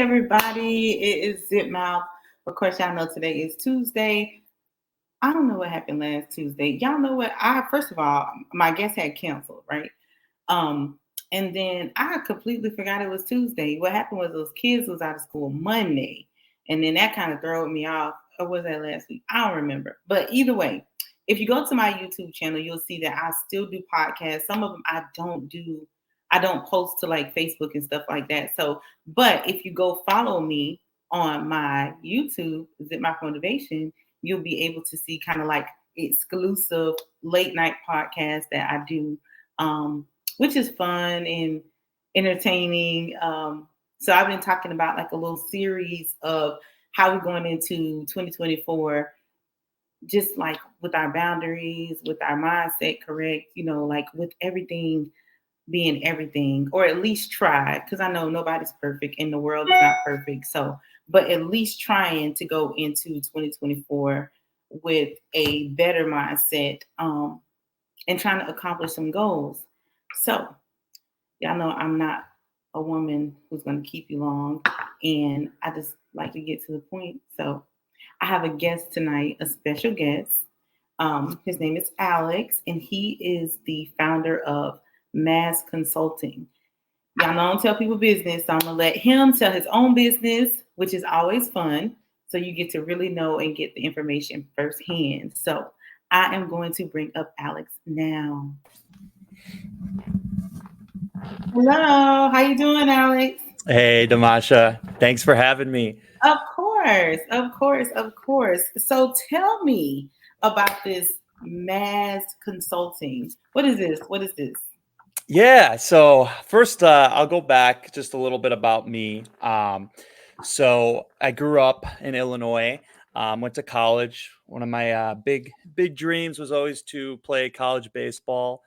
everybody. It is Zip Mouth. Of course, y'all know today is Tuesday. I don't know what happened last Tuesday. Y'all know what? First of all, my guest had canceled, right? Um, and then I completely forgot it was Tuesday. What happened was those kids was out of school Monday, and then that kind of threw me off. Or was that last week? I don't remember. But either way, if you go to my YouTube channel, you'll see that I still do podcasts. Some of them I don't do. I don't post to like Facebook and stuff like that. So, but if you go follow me on my YouTube, Zip My Motivation, you'll be able to see kind of like exclusive late night podcasts that I do, which is fun and entertaining. So I've been talking about like a little series of how we're going into 2024, just like with our boundaries, with our mindset correct, like with everything being everything, or at least try, because I know nobody's perfect and the world is not perfect. So, but at least trying to go into 2024 with a better mindset, and trying to accomplish some goals. So, y'all know I'm not a woman who's going to keep you long, and I just like to get to the point. So, I have a guest tonight, a special guest. His name is Alex, and he is the founder of Mahaz Consulting. Y'all know I don't tell people business, so I'm gonna let him tell his own business, which is always fun. So you get to really know and get the information firsthand. So I am going to bring up Alex now. Hello, how you doing, Alex? Hey, Damasha. Thanks for having me. Of course, of course, of course. So tell me about this Mahaz Consulting. What is this? What is this? Yeah. So first, I'll go back just a little bit about me. So I grew up in Illinois. Went to college. One of my big dreams was always to play college baseball.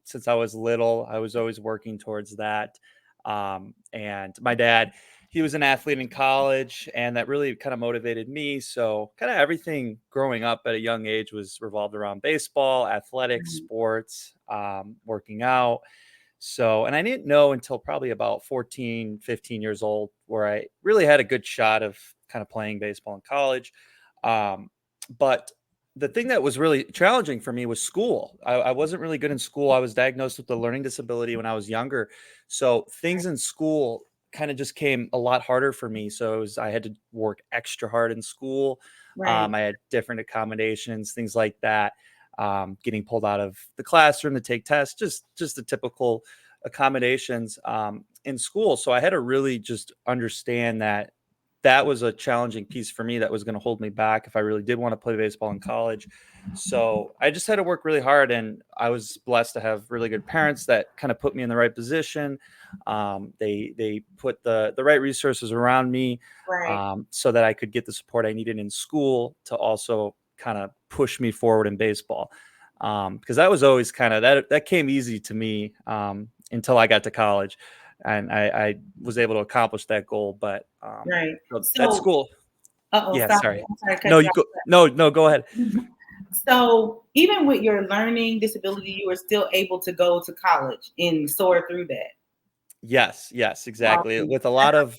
Since I was little, I was always working towards that. And my dad, he was an athlete in college, and that really kind of motivated me. So kind of everything growing up at a young age was revolved around baseball, athletics, Mhm. sports, working out. So, and I didn't know until probably about 14, 15 years old where I really had a good shot of kind of playing baseball in college. Um, but the thing that was really challenging for me was school. I wasn't really good in school. I was diagnosed with a learning disability when I was younger. So things in school kind of just came a lot harder for me. So I had to work extra hard in school. Right. I had different accommodations, things like that. Getting pulled out of the classroom to take tests, just the typical accommodations in school. So I had to really just understand that that was a challenging piece for me that was going to hold me back if I really did want to play baseball in college. So I just had to work really hard, and I was blessed to have really good parents that kind of put me in the right position. They put the right resources around me, Right. so that I could get the support I needed in school to also kind of push me forward in baseball. Because that was always kind of that came easy to me until I got to college, and I was able to accomplish that goal. But Right. so that So, school, yeah, sorry. sorry, I'm sorry to cut no, you you go, no, go ahead. off. So, even with your learning disability, you were still able to go to college and soar through that. Yes, exactly. Awesome. With a lot of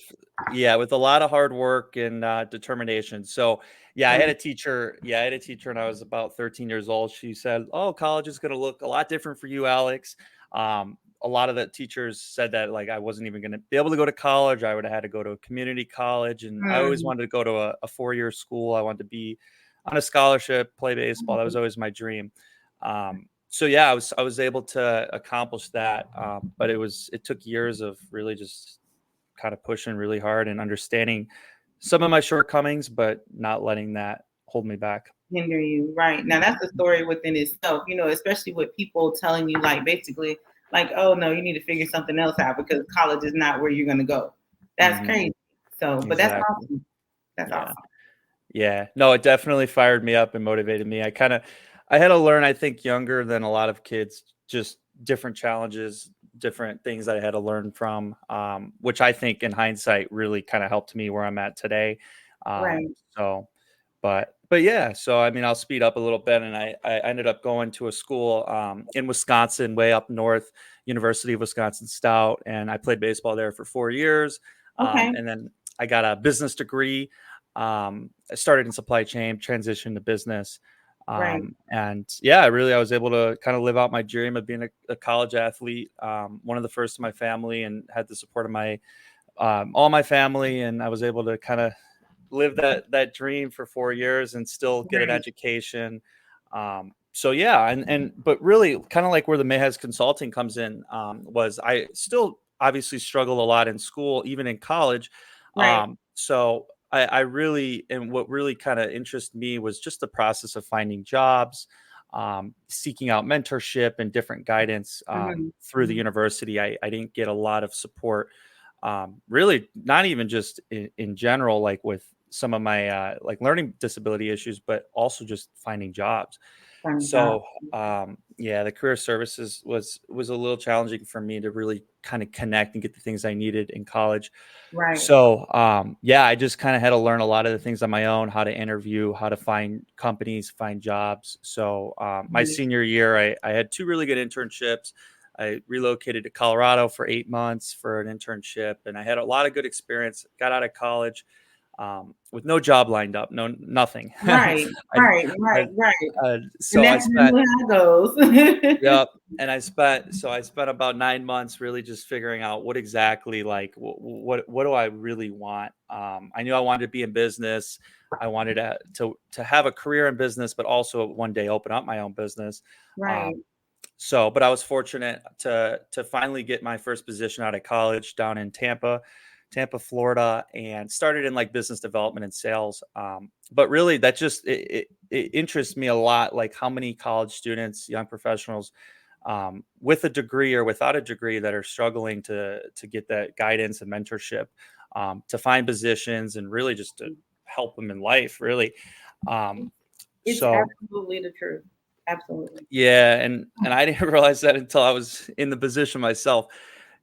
with a lot of hard work and determination. So yeah, I had a teacher. Yeah, I had a teacher when I was about 13 years old. She said, "Oh, college is going to look a lot different for you, Alex." A lot of the teachers said that like I wasn't even going to be able to go to college. I would have had to go to a community college, and I always Mm. wanted to go to a 4-year school. I wanted to be on a scholarship, play baseball. That was always my dream. So yeah, I was able to accomplish that, but it took years of really just kind of pushing really hard and understanding some of my shortcomings, but not letting that hold me back. Hinder you. Right. Now, that's a story within itself, especially with people telling you, like, basically, like, oh, no, you need to figure something else out because college is not where you're going to go. That's Hmm. crazy. So, but that's Exactly. awesome. That's Yeah. awesome. Yeah. No, it definitely fired me up and motivated me. I had to learn, I think, younger than a lot of kids, just different challenges, different things that I had to learn from, which I think in hindsight really kind of helped me where I'm at today. Right. So, but yeah, so I mean, I'll speed up a little bit, and I ended up going to a school in Wisconsin, way up north, University of Wisconsin Stout, and I played baseball there for 4 years. Okay. And then I got a business degree. I started in supply chain, transitioned to business. Right. And yeah, I was able to kind of live out my dream of being a college athlete, one of the first in my family, and had the support of my all my family, and I was able to kind of live that dream for 4 years and still get an Right. education. So yeah, and but really, kind of like where the Mahaz Consulting comes in, was I still obviously struggled a lot in school, even in college. Right. So I really, and what really kind of interested me was just the process of finding jobs, seeking out mentorship and different guidance Hmm. through the university. I didn't get a lot of support, really, not even just in general, like with some of my like learning disability issues, but also just finding jobs. Finding job. So yeah, the career services was a little challenging for me to really kind of connect and get the things I needed in college. Right. So yeah, I just kind of had to learn a lot of the things on my own, how to interview, how to find companies, find jobs. So my Right. senior year, I had two really good internships. I relocated to Colorado for 8 months for an internship, and I had a lot of good experience. Got out of college with no job lined up, no nothing. I, Right. Right. Right. I, Right. And so I that's spent, usually how it goes. yep, and I spent about 9 months really just figuring out what exactly, like what do I really want. I knew I wanted to be in business. I wanted to have a career in business, but also one day open up my own business. Right. Um, but I was fortunate to finally get my first position out of college down in Tampa, Florida, and started in like business development and sales. But really, that just it interests me a lot, like how many college students, young professionals, with a degree or without a degree, that are struggling to get that guidance and mentorship, to find positions and really just to help them in life, really. Um, It's so absolutely the truth. Absolutely. yeah, and I didn't realize that until I was in the position myself.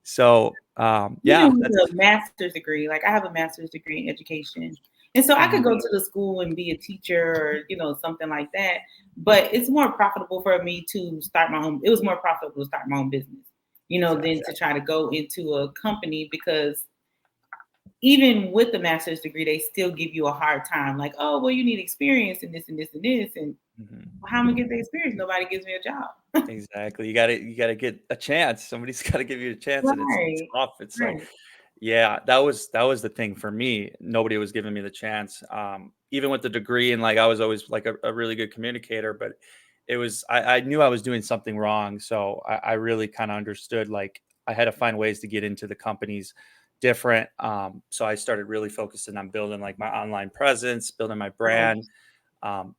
So, yeah, Even with that's a master's degree, like I have a master's degree in education. And so I could mhm, go to the school and be a teacher or, something like that. But it's more profitable for me to start my own. It was more profitable to start my own business, than to try to go into a company because even with the master's degree, they still give you a hard time. Like, oh, well, you need experience in this and this and this. And mhm, well, how am I gonna get the experience? Nobody gives me a job. exactly. You gotta get a chance. Somebody's got to give you a chance, and it's Right. tough. It's like, Right. yeah, that was the thing for me. Nobody was giving me the chance. Even with the degree, and like I was always like a really good communicator, but I knew I was doing something wrong. So I really kind of understood, like I had to find ways to get into the companies different. So I started really focusing on building like my online presence, building my Right. brand,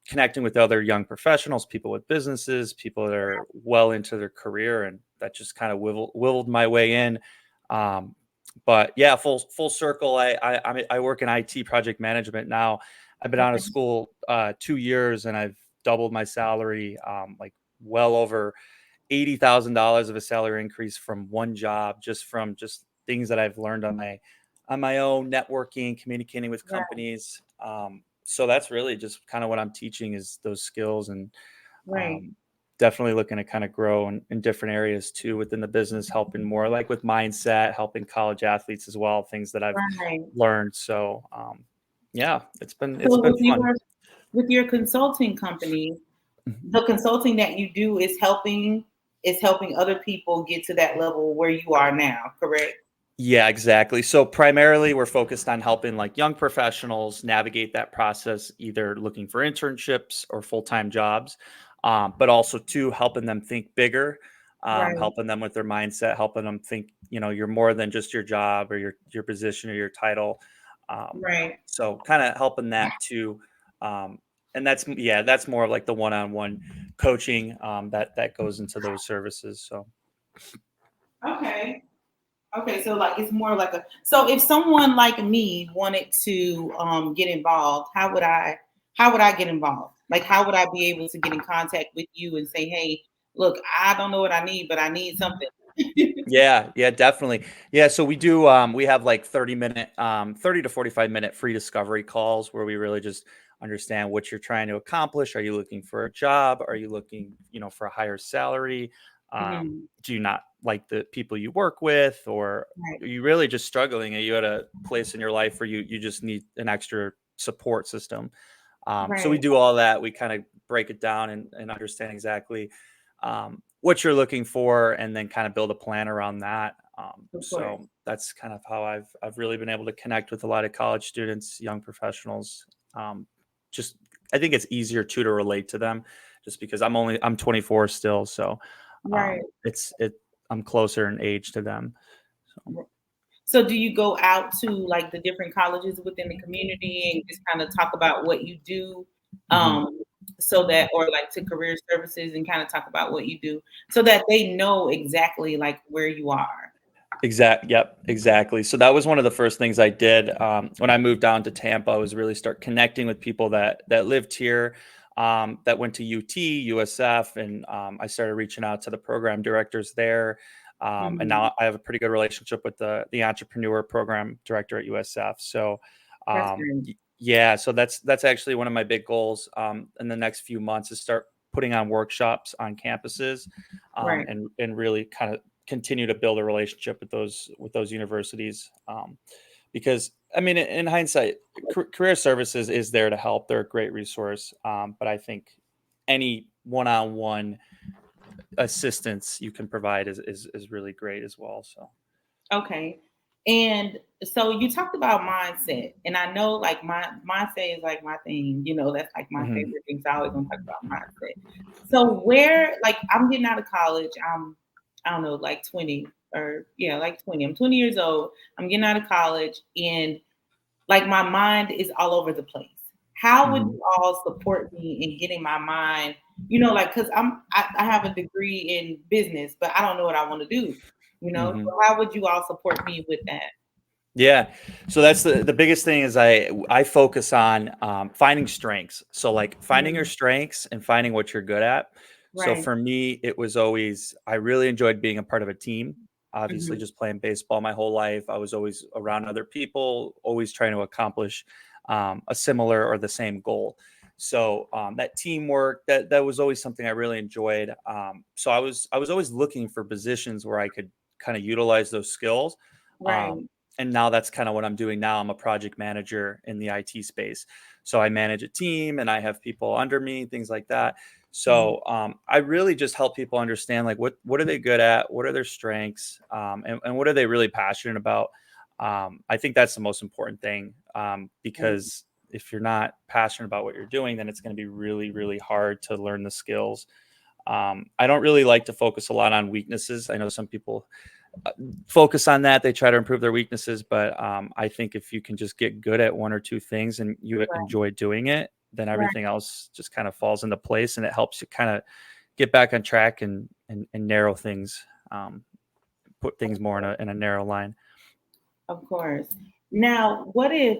connecting with other young professionals, people with businesses, people that are well into their career, and that just kind of wiggled my way in. Um, but yeah, full circle. I work in IT project management now. I've been out of Okay. school 2 years, and I've doubled my salary, like well over $80,000 of a salary increase from one job, just from just things that I've learned on my own, networking, communicating with Right. companies. So that's really just kind of what I'm teaching, is those skills, and Right. um, definitely looking to kind of grow in different areas too within the business, helping more like with mindset, helping college athletes as well, things that I've Right. learned. So yeah, it's So been fun. with your consulting company, Mhm. the consulting that you do is helping other people get to that level where you are now, correct? Yeah, exactly. So primarily we're focused on helping like young professionals navigate that process, either looking for internships or full-time jobs, but also too helping them think bigger, Right. helping them with their mindset, helping them think, you're more than just your job or your position or your title. Um, Right. so kind of helping that too. Um, and that's more of like the one-on-one coaching, that goes into those services. So Okay. Okay, so like it's more like a so if someone like me wanted to get involved, how would I get involved? Like how would I be able to get in contact with you and say, "Hey, look, I don't know what I need, but I need something." yeah, yeah, definitely. Yeah, so we have like 30-minute 30 to 45-minute free discovery calls where we really just understand what you're trying to accomplish. Are you looking for a job? Are you looking, for a higher salary? Mhm. Do you not like the people you work with, or Right. you really just struggling and you at a place in your life where you just need an extra support system. So we Right. do all that. We kind of break it down and understand exactly what you're looking for, and then kind of build a plan around that. Of course. So that's kind of how I've really been able to connect with a lot of college students, young professionals. Um, just I think it's easier too to relate to them, just because I'm 24 still, so Right. it's it I'm closer in age to them. So. So do you go out to like the different colleges within the community and just kind of talk about what you do? Mhm. Um, so that, or like to career services and kind of talk about what you do so that they know exactly like where you are. Yep, exactly. So that was one of the first things I did when I moved down to Tampa. Was really start connecting with people that lived here, that went to UT, USF, and I started reaching out to the program directors there. And Mhm. now I have a pretty good relationship with the entrepreneur program director at USF. So, That's great. yeah, so that's actually one of my big goals in the next few months, is start putting on workshops on campuses, Right. and really kind of continue to build a relationship with those universities, because I mean, in hindsight, career services is there to help. They're a great resource, but I think any one-on-one assistance you can provide is really great as well. So. Okay. And so you talked about mindset, and I know like my mindset is like my thing, that's like my Mhm. favorite thing. So I always want to talk about mindset. So where like I'm getting out of college, I don't know, like 20 or yeah, like 20. I'm 20 years old. I'm getting out of college and like my mind is all over the place. How would Mhm. you all support me in getting my mind, like because I have a degree in business, but I don't know what I want to do. Mhm. So how would you all support me with that? Yeah. So that's the biggest thing, is I focus on finding strengths. So like finding your Mhm. strengths and finding what you're good at. So Right. for me, it was always, I really enjoyed being a part of a team. Obviously, Mhm. just playing baseball my whole life, I was always around other people, always trying to accomplish a similar or the same goal. So that teamwork, that was always something I really enjoyed. So I was always looking for positions where I could kind of utilize those skills. Um, Right. and now that's kind of what I'm doing now. I'm a project manager in the IT space. So I manage a team and I have people under me, things like that. Mhm. So I really just help people understand, like, what are they good at, what are their strengths, and what are they really passionate about. I think that's the most important thing, Right. because if you're not passionate about what you're doing, then it's going to be really, really hard to learn the skills. I don't really like to focus a lot on weaknesses. I know some people focus on that. They try to improve their weaknesses, but I think if you can just get good at one or two things and you Right. enjoy doing it, then Right. everything else just kind of falls into place, and it helps you kind of get back on track and narrow things, put things more in a narrow line. Of course. Now, what if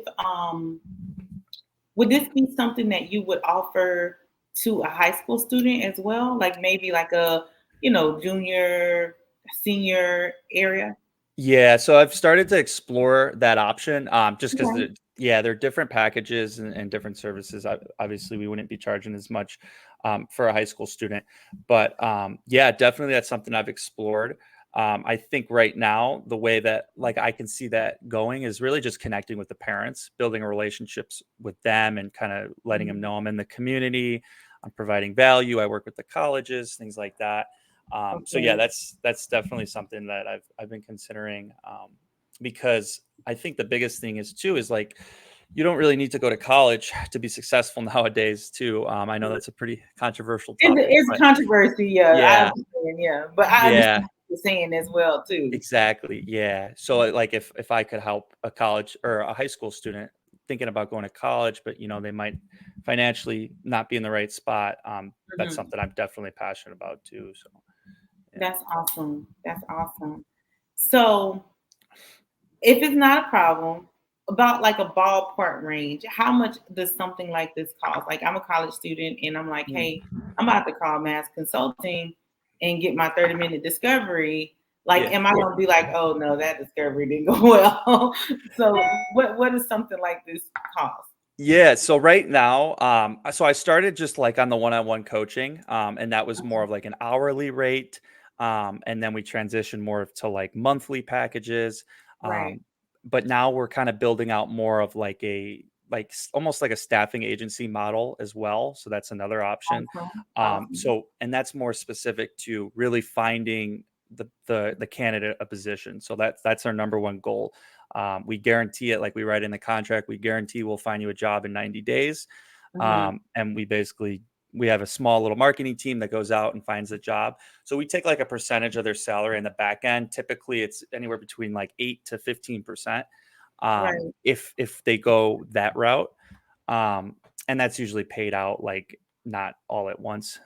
would this be something that you would offer to a high school student as well? Like maybe like a, junior, senior area? Yeah, so I've started to explore that option, just because Okay. yeah, there are different packages and different services. Obviously, we wouldn't be charging as much for a high school student, but yeah, definitely that's something I've explored. I think right now the way that, like, I can see that going is really just connecting with the parents, building relationships with them, and kind of letting them Mhm. know I'm in the community, I'm providing value. I work with the colleges, things like that. So yeah, Okay. that's definitely something that I've been considering, because I think the biggest thing is too is like, you don't really need to go to college to be successful nowadays too. I know that's a pretty controversial topic, It's a but controversy, yeah. I yeah, understand, yeah. But I yeah, understand what you're saying as well too. exactly, yeah. So like if I could help a college or a high school student thinking about going to college, but they might financially not be in the right spot, that's Mhm. something I'm definitely passionate about too. So yeah. That's awesome. That's awesome. So if it's not a problem, about like a ballpark range, how much does something like this cost? Like I'm a college student and I'm like, Mm. hey, I'm about to call Mass Consulting and get my 30-minute discovery. Like, Yeah. am I gonna be like, oh no, that discovery didn't go well? So what does something like this cost? Yeah, so right now, so I started just like on the one-on-one coaching, and that was more Okay. of like an hourly rate. And then we transition more to like monthly packages. Right. But now we're kind of building out more of like almost like a staffing agency model as well. So that's another option. Awesome. Awesome. And that's more specific to really finding the candidate a position. So that's our number one goal. We guarantee it, like we write in the contract, we guarantee we'll find you a job in 90 days. Hmm. And we have a small little marketing team that goes out and finds a job. So we take like a percentage of their salary in the back end. Typically it's anywhere between like 8 to 15%. Right. If they go that route. Um, and that's usually paid out like not all at once.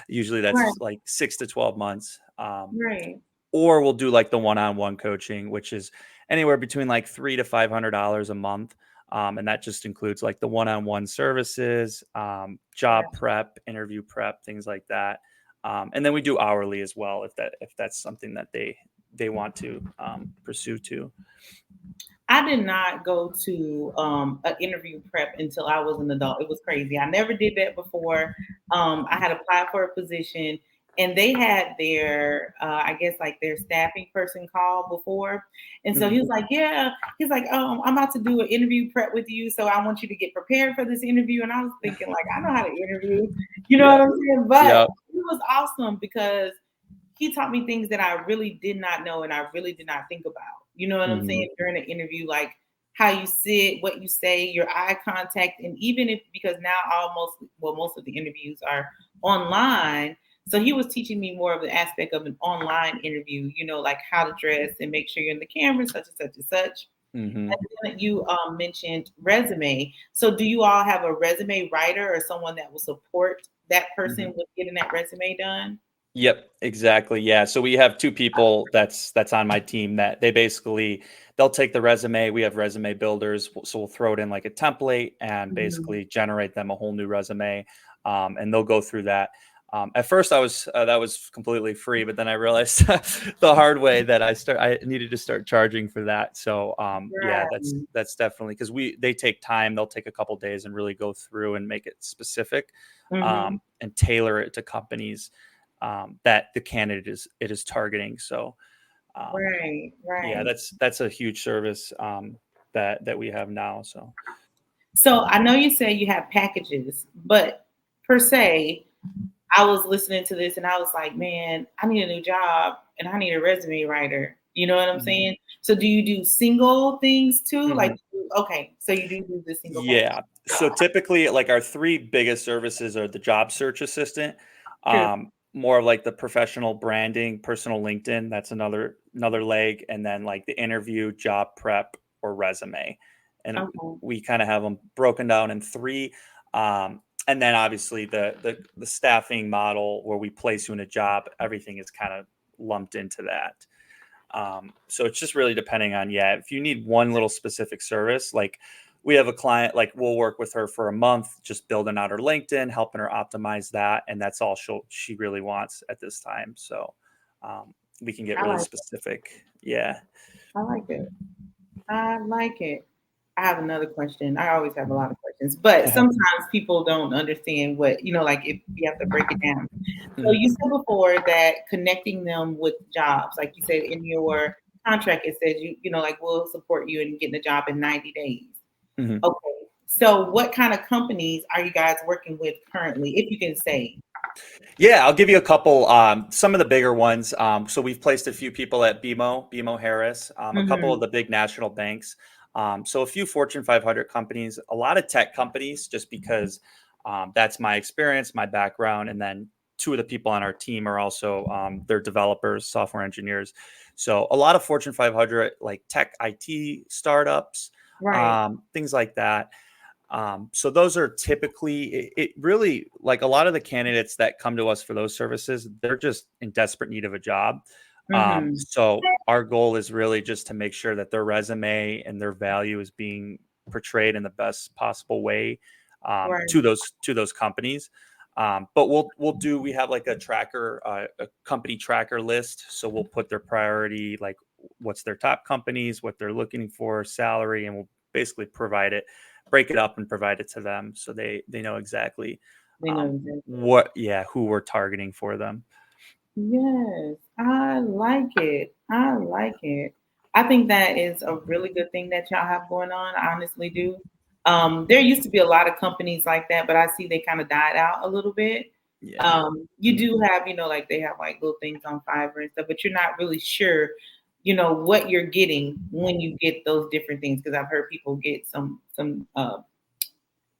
Usually Right. that's like 6 to 12 months. Right. Or we'll do like the one-on-one coaching, which is anywhere between like $300 to $500 a month. And that just includes like the one-on-one services, job Right. prep, interview prep, things like that. And then we do hourly as well if that's something that they want to pursue too. I did not go to an interview prep until I was an adult. It was crazy. I never did that before. I had applied for a position, and they had their, I guess, like their staffing person call before. And so he Mhm. was like, "Yeah," he's like, I'm about to do an interview prep with you, so I want you to get prepared for this interview." And I was thinking, like, I know how to interview, you know Yeah. what I'm saying? But Yep. it was awesome because he taught me things that I really did not know and I really did not think about. You know what I'm Mhm. saying? During an interview, like how you sit, what you say, your eye contact, and even if because now most of the interviews are online. So he was teaching me more of the aspect of an online interview, like how to dress and make sure you're in the camera, such and such and such. Mhm. And then you mentioned resume. So do you all have a resume writer or someone that will support that Mhm. person with getting that resume done? Yep, exactly. Yeah. So we have two people that's on my team that they'll take the resume. We have resume builders, so we'll throw it in like a template and Mhm. basically generate them a whole new resume, and they'll go through that. At first, I was that was completely free, but then I realized the hard way that I needed to start charging for that. So yeah, Right. that's definitely because they take time. They'll take a couple days and really go through and make it specific, Mhm. and tailor it to companies that the candidate is targeting. So um, Right, yeah, right. that's a huge service that we have now. So So I know you say you have packages, but per se, I was listening to this and I was like, man, I need a new job and I need a resume writer. You know what I'm Mhm. saying? So do you do single things too? Like, Mhm. okay, so you do the single package. Yeah. So typically, like our three biggest services are the job search assistant, True. more of like the professional branding, personal LinkedIn. That's another leg, and then like the interview, job prep, or resume. And Okay. we kind of have them broken down in three. And then obviously the staffing model where we place you in a job, everything is kind of lumped into that. So it's just really depending on, yeah, if you need one little specific service, like we have a client, like we'll work with her for a month, just building out her LinkedIn, helping her optimize that. And that's all she really wants at this time. So we can get I really like it. specific. Yeah. I like it. I like it. I have another question. I always have a lot of questions, but sometimes people don't understand what, like if you have to break it down. So Mhm, you said before that connecting them with jobs, like you said in your contract, it says like we'll support you in getting a job in 90 days. mhm. Okay. So what kind of companies are you guys working with currently, if you can say? Yeah, I'll give you a couple. Some of the bigger ones. So we've placed a few people at BMO Harris, a couple of Hmm. the big national banks. So a few Fortune 500 companies, a lot of tech companies, just because that's my experience, my background, and then two of the people on our team are also they're developers, software engineers. So a lot of Fortune 500 like tech IT startups, Right. things like that. So those are typically it really like a lot of the candidates that come to us for those services, they're just in desperate need of a job. Hmm. So our goal is really just to make sure that their resume and their value is being portrayed in the best possible way Right. to those companies. But we have like a company tracker list. So we'll put their priority, like what's their top companies, what they're looking for, salary, and we'll basically break it up and provide it to them so they know exactly They know exactly. what, yeah, who we're targeting for them. Yes, I like it. I like it. I think that is a really good thing that y'all have going on. I honestly do. There used to be a lot of companies like that, but I see they kind of died out a little bit. Yeah. You do have, like they have like little things on Fiverr and stuff, but you're not really sure, what you're getting when you get those different things. Because I've heard people get some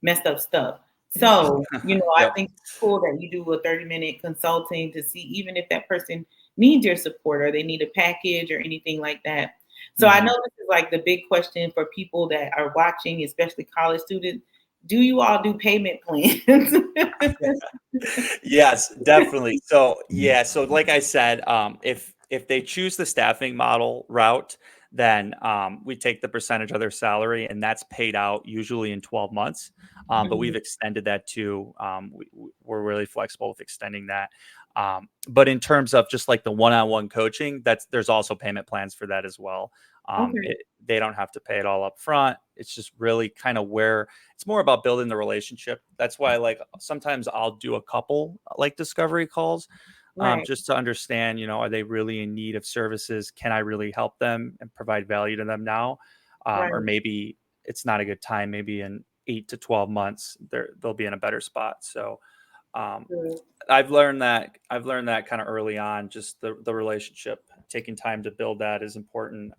messed up stuff. So, I Yep. think it's cool that you do a 30-minute consulting to see even if that person needs your support or they need a package or anything like that. So I know Mhm. this is like the big question for people that are watching, especially college students. Do you all do payment plans? Yes, definitely. So yeah, so like I said, if they choose the staffing model route, then we take the percentage of their salary, and that's paid out usually in 12 months. But Mhm. we've extended that too. We're really flexible with extending that. But in terms of just like the one-on-one coaching, there's also payment plans for that as well. Okay. They don't have to pay it all up front. It's just really kind of where it's more about building the relationship. That's why, like, sometimes I'll do a couple like discovery calls, Right. just to understand, are they really in need of services? Can I really help them and provide value to them now? Or Right. maybe it's not a good time. Maybe in 8 to 12 months, they'll be in a better spot. So, um, Good. I've learned that kind of early on. Just the relationship, taking time to build that is important.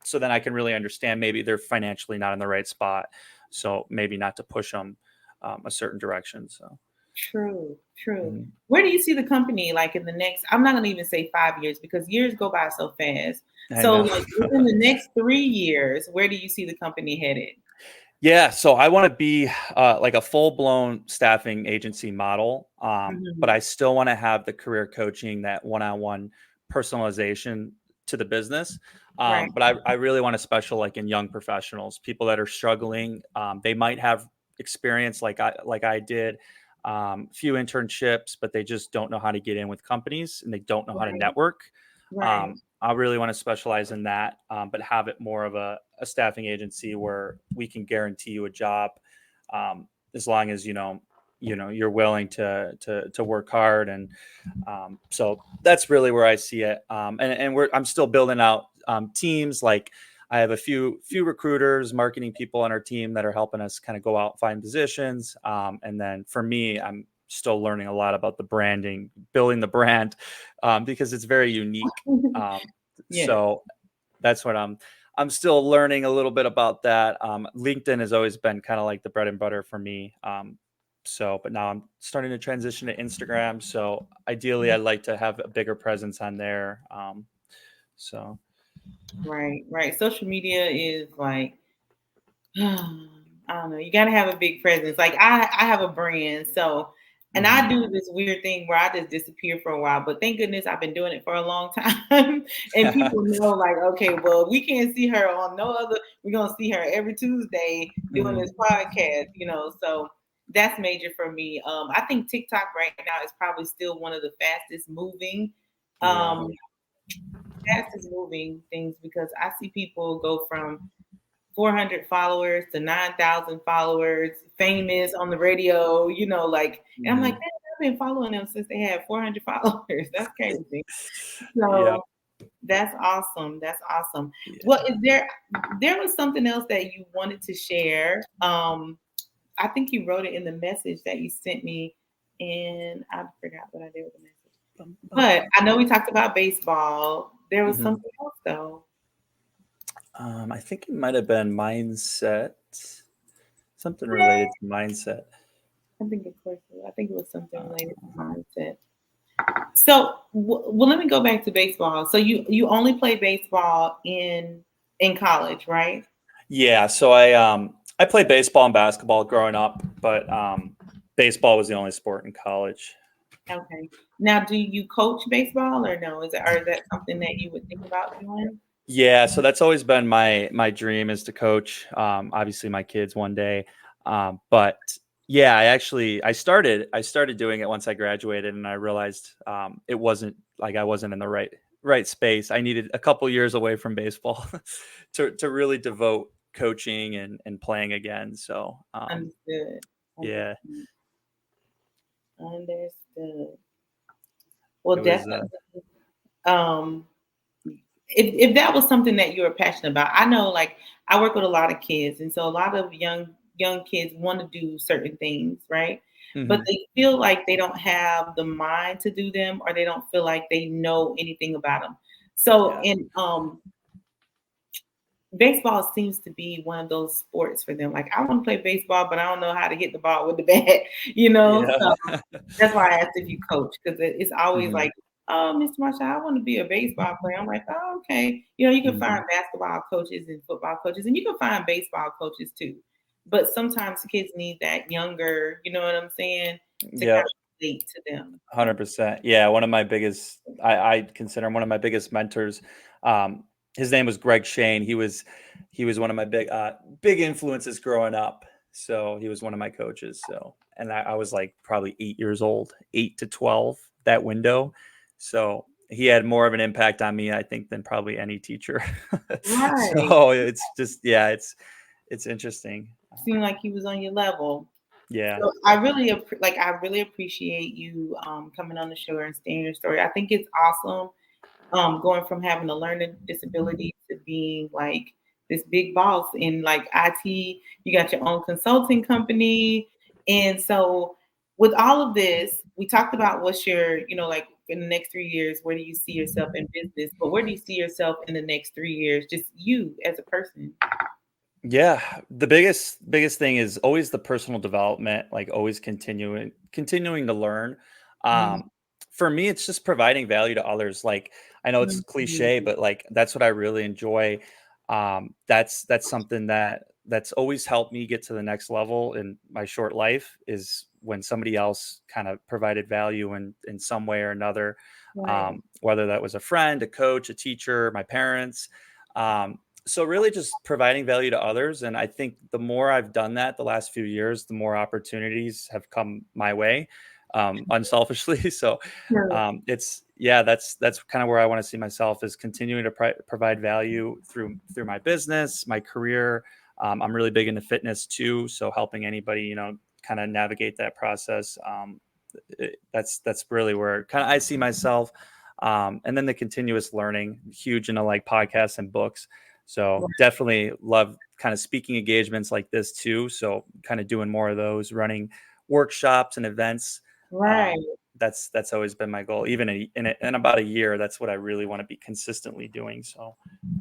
So then I can really understand maybe they're financially not in the right spot, so maybe not to push them a certain direction. So True, true. mhm. Where do you see the company like in the next, I'm not gonna even say 5 years because years go by so fast. I So know. like within the next 3 years, where do you see the company headed? Yeah, so I want to be like a full blown staffing agency model, but Mhm. I still want to have the career coaching, that one on one personalization to the business. Right, But I really want to special like in young professionals, people that are struggling. They might have experience like I did, few internships, but they just don't know how to get in with companies and they don't know how to right, network. right, I really want to specialize in that, but have it more of a staffing agency where we can guarantee you a job, as long as you're willing to work hard, and so that's really where I see it. And I'm still building out teams. Like I have a few recruiters, marketing people on our team that are helping us kind of go out and find positions. And then for me, I'm still learning a lot about the branding, building the brand, because it's very unique. Um, yes, so that's what I'm still learning a little bit about that. LinkedIn has always been kind of like the bread and butter for me. But now I'm starting to transition to Instagram. So ideally, I'd like to have a bigger presence on there. So right, right. Social media is like I don't know. You got to have a big presence. Like I have a brand, so and I mhm. do this weird thing where I just disappear for a while. But thank goodness I've been doing it for a long time, and people know like, okay, well, we can't see her on no other. We're gonna see her every Tuesday doing Mhm. this podcast. So that's major for me. I think TikTok right now is probably still one of the Yeah. um, fastest moving things because I see people go from 400 followers to 9,000 followers, famous on the radio, and I'm like, Mhm. "Man, I've been following them since they had 400 followers. That's crazy." Yeah. So that's awesome. That's awesome. Yeah. Well, there was something else that you wanted to share. I think you wrote it in the message that you sent me, and I forgot what I did with the message. Bum, bum. But I know we talked about baseball. There was Mhm. something else though. I think it might have been mindset, something related to mindset. I think of course I think it was something Uh, related to mindset. So, well, let me go back to baseball. So you only play baseball in college, right? Yeah, so I played baseball and basketball growing up, but baseball was the only sport in college. Okay. Now, do you coach baseball or no? Is that something that you would think about doing? Yeah, so that's always been my dream, is to coach. Obviously, my kids one day, but yeah, I started doing it once I graduated, and I realized it wasn't like I wasn't in the right space. I needed a couple years away from baseball to really devote coaching and playing again. So Understood. yeah. Understood. Understood. Well, It was definitely. Um, if that was something that you were passionate about, I know like I work with a lot of kids, and so a lot of young kids want to do certain things, right? But mhm. they feel like they don't have the mind to do them, or they don't feel like they know anything about them. So Yeah. in baseball seems to be one of those sports for them. Like I want to play baseball, but I don't know how to hit the ball with the bat, you know. Yeah. So that's why I asked if you coach because it's always Mhm, like, oh, Mr. Marshall, I want to be a baseball player. I'm like, oh, okay. You know, you can find mhm. basketball coaches and football coaches, and you can find baseball coaches too. But sometimes kids need that younger, you know what I'm saying, to kind Yep. of relate to them. So 100%. Yeah, one of my biggest I consider him one of my biggest mentors. Um, his name was Greg Shane. He was one of my big influences growing up. So he was one of my coaches. So and I was like probably 8 years old, 8 to 12, that window. So he had more of an impact on me, I think, than probably any teacher. right. So it's just yeah, it's interesting. Seemed like he was on your level. Yeah, So definitely. I really appreciate you coming on the show and sharing your story. I think it's awesome going from having a learning disability to being like this big boss in like IT. You got your own consulting company, and so with all of this, we talked about what's your like in the next 3 years. Where do you see yourself in business? But where do you see yourself in the next 3 years? Just you as a person. Yeah, the biggest thing is always the personal development, like always continuing to learn. Mhm. Um, for me, it's just providing value to others. Like I know it's cliche, Mhm. but like that's what I really enjoy. That's something that's always helped me get to the next level in my short life is when somebody else kind of provided value in some way or another, Right. whether that was a friend, a coach, a teacher, my parents. So really just providing value to others, and I think the more I've done that the last few years, the more opportunities have come my way, unselfishly. So Sure. it's yeah, that's kind of where I want to see myself is continuing to provide value through my business, my career. I'm really big into fitness too, so helping anybody kind of navigate that process. That's really where kind of I see myself. And then the continuous learning, huge into like podcasts and books. So definitely love kind of speaking engagements like this too. So kind of doing more of those, running workshops and events. Right. That's always been my goal. Even in about a year, that's what I really want to be consistently doing. So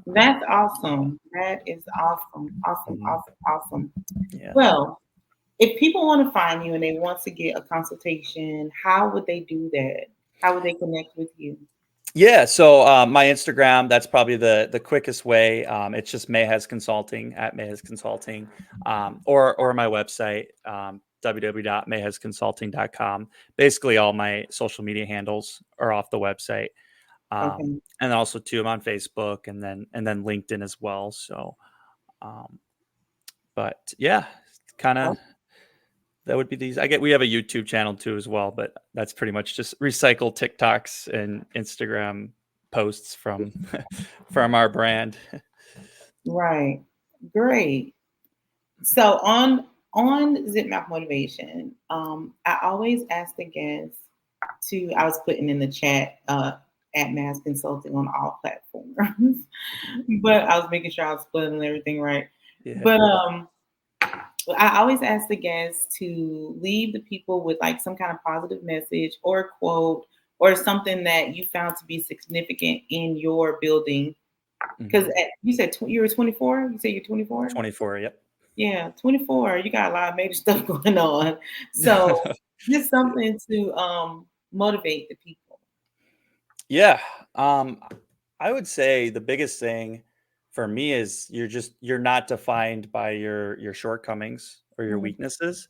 That's awesome. That is awesome. Awesome. mhm, Awesome. Awesome. yeah. Well, if people want to find you and they want to get a consultation, how would they do that? How would they connect with you? Yeah, so my Instagram, that's probably the quickest way. It's just Mahaz Consulting at Mahaz Consulting, or my website, www.mahazconsulting.com. Basically, all my social media handles are off the website, Okay. and also too, I'm on Facebook and then LinkedIn as well. So, um, but yeah, kind Oh, of that would be these. We have a YouTube channel too as well, but that's pretty much just recycle TikToks and Instagram posts from from our brand. right. Great. So on Zip Map Motivation, I always ask the guests to I was putting in the chat at Mass Consulting on all platforms. But I was making sure I was spelling everything right. Yeah. But I always ask the guests to leave the people with like some kind of positive message or a quote or something that you found to be significant in your building. Because Hmm. you said you were 24. You said you're 24. 24. Yep. Yeah, 24. You got a lot of major stuff going on. So just something to motivate the people. Yeah. Um, I would say the biggest thing for me is you're not defined by your shortcomings or your Mhm. weaknesses.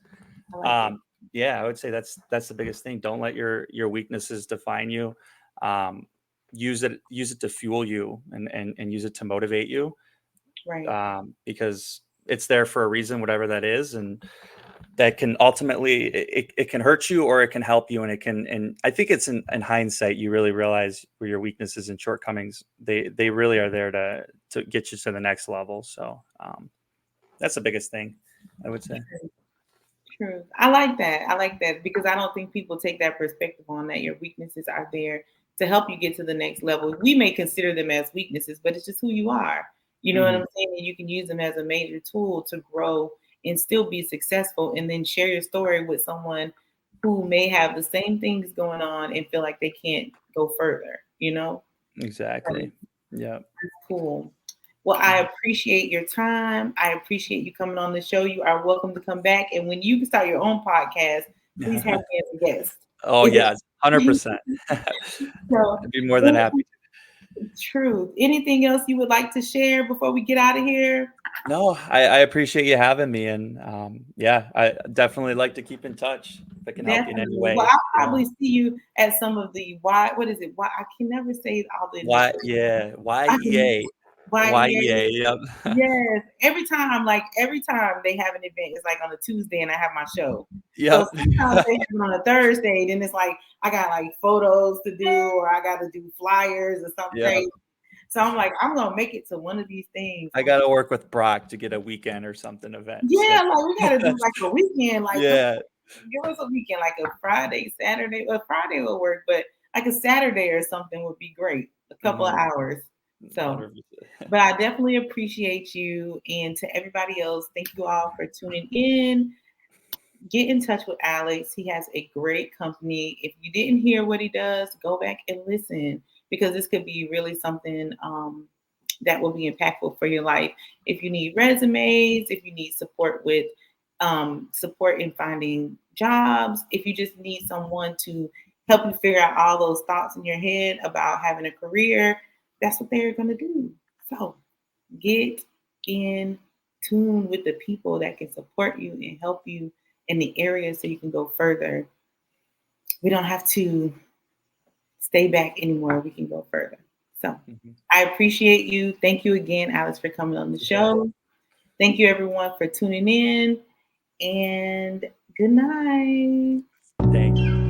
I like it. Um, yeah, I would say that's the biggest thing. Don't let your weaknesses define you. Um, use it to fuel you and use it to motivate you, Right. because it's there for a reason, whatever that is, and that can ultimately it can hurt you or it can help you, and I think it's in hindsight you really realize where your weaknesses and shortcomings they really are there to get you to the next level. So that's the biggest thing I would say. True. I like that. I like that because I don't think people take that perspective on that. Your weaknesses are there to help you get to the next level. We may consider them as weaknesses, but it's just who you are. You know what Hmm. I'm saying? And you can use them as a major tool to grow and still be successful and then share your story with someone who may have the same things going on and feel like they can't go further, you know? So Exactly. Yeah. that's cool. Well, I Mhm. appreciate your time. I appreciate you coming on the show. You are welcome to come back. And when you start your own podcast, please have me as a guest. Oh, Is yes, it 100%. so? I'd be more than happy to. Truth. Anything else you would like to share before we get out of here? No, I appreciate you having me, and, yeah, I definitely like to keep in touch if I can help you in any Definitely. Well, way, I'll you know? probably see you at some of the why. What is it? Why I can never say all the Y initials. yeah, I can YEA. YEA. YEA, yep. Yes. Every time they have an event, it's like on a Tuesday and I have my show. So Yep. sometimes they have it on a Thursday, then it's like I got like photos to do or I gotta do flyers or something Yep. crazy. So I'm like, I'm gonna make it to one of these things. I gotta work with Brock to get a weekend or something event Yeah, scheduled. like we gotta do like a weekend, like some Yeah. give us a weekend, like a Friday, Saturday. Well, Friday will work, but like a Saturday or something would be great. A couple of Mhm. hours. So 100%. but I definitely appreciate you. And to everybody else, thank you all for tuning in. Get in touch with Alex. He has a great company. If you didn't hear what he does, go back and listen because this could be really something that will be impactful for your life. If you need resumes, if you need support with support in finding jobs, if you just need someone to help you figure out all those thoughts in your head about having a career, that's what they're going to do. So get in tune with the people that can support you and help you in the area so you can go further. We don't have to stay back anymore. We can go further. So Mhm. I appreciate you. Thank you again, Alex, for coming on the Yeah. show. Thank you, everyone, for tuning in. And good night. Thank you.